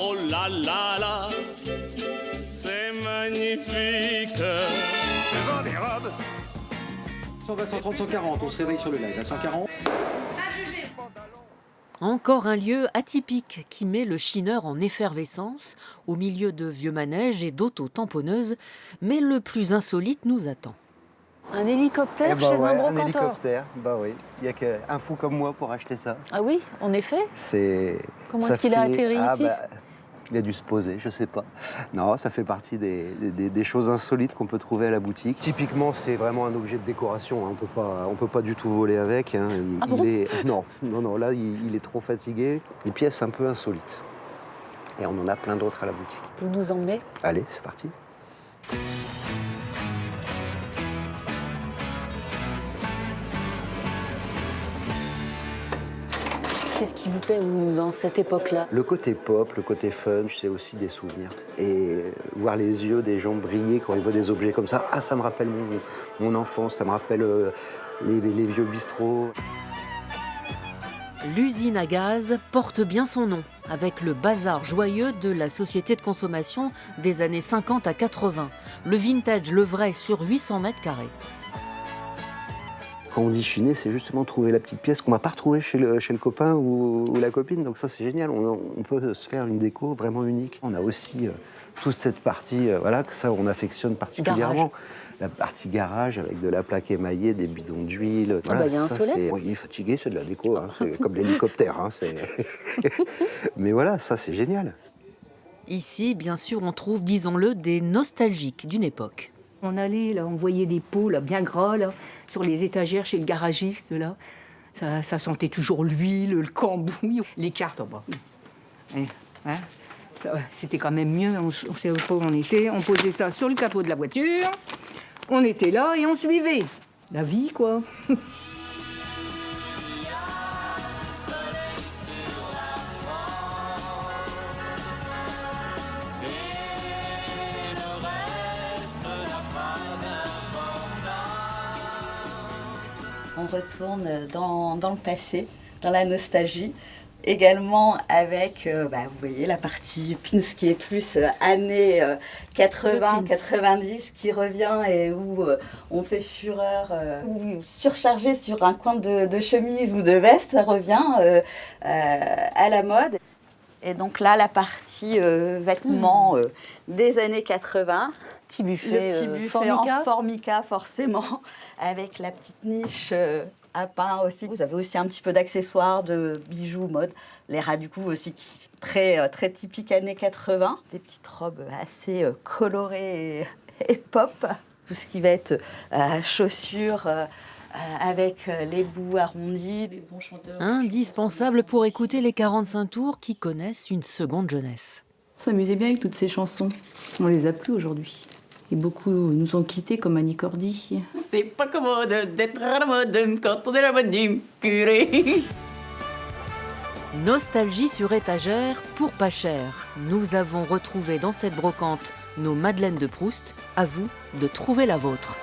Oh là là là, c'est magnifique. Des robes. 120, 130, 140, on se réveille sur le live à 140. Encore un lieu atypique qui met le chineur en effervescence, au milieu de vieux manèges et d'auto-tamponneuses, mais le plus insolite nous attend. Un hélicoptère chez un brocanteur. Un hélicoptère, bah oui. Il n'y a qu'un fou comme moi pour acheter ça. Ah oui, en effet. Comment est-ce qu'il a atterri ici ? Il a dû se poser, je sais pas. Non, ça fait partie des choses insolites qu'on peut trouver à la boutique. Typiquement, c'est vraiment un objet de décoration. Hein. On peut pas du tout voler avec. Hein. Non, là, il est trop fatigué. Des pièces un peu insolites. Et on en a plein d'autres à la boutique. Vous nous emmenez ? Allez, c'est parti. Qu'est-ce qui vous plaît dans cette époque-là ? Le côté pop, le côté fun, c'est aussi des souvenirs. Et voir les yeux des gens briller quand ils voient des objets comme ça, ça me rappelle mon enfance, ça me rappelle les vieux bistrots. L'usine à gaz porte bien son nom, avec le bazar joyeux de la société de consommation des années 50 à 80. Le vintage, le vrai, sur 800 mètres carrés. Quand on dit chiner, c'est justement trouver la petite pièce qu'on ne va pas retrouver chez le copain ou la copine. Donc ça, c'est génial. On peut se faire une déco vraiment unique. On a aussi toute cette partie, que ça, on affectionne particulièrement. Garage. La partie garage avec de la plaque émaillée, des bidons d'huile. y a un soleil. Oui, il est fatigué, c'est de la déco. Hein. C'est comme l'hélicoptère. Hein, Mais voilà, ça, c'est génial. Ici, bien sûr, on trouve, disons-le, des nostalgiques d'une époque. On allait, là, on voyait des pots là, bien gras là, sur les étagères chez le garagiste. Là. Ça sentait toujours l'huile, le cambouis, les cartes. C'était quand même mieux, on savait pas où on était. On posait ça sur le capot de la voiture, on était là et on suivait. La vie, quoi. On retourne dans le passé, dans la nostalgie, également avec, vous voyez, la partie pins qui est plus années 80-90 qui revient et où on fait fureur, ou surchargé sur un coin de chemise ou de veste, ça revient à la mode. Et donc là, la partie vêtements des années 80. Petit buffet, le petit buffet formica. En formica, forcément, avec la petite niche à pain aussi. Vous avez aussi un petit peu d'accessoires, de bijoux, mode. Les ras du cou aussi, qui sont très, très typiques années 80. Des petites robes assez colorées et pop. Tout ce qui va être chaussures avec les bouts arrondis. Des bons chanteurs. Indispensable pour écouter les 45 tours qui connaissent une seconde jeunesse. On s'amusait bien avec toutes ces chansons. On les a plus aujourd'hui. Et beaucoup nous ont quittés comme Annie Cordy. C'est pas commode d'être à la mode quand on est la mode du curé. Nostalgie sur étagère pour pas cher. Nous avons retrouvé dans cette brocante nos Madeleines de Proust. À vous de trouver la vôtre.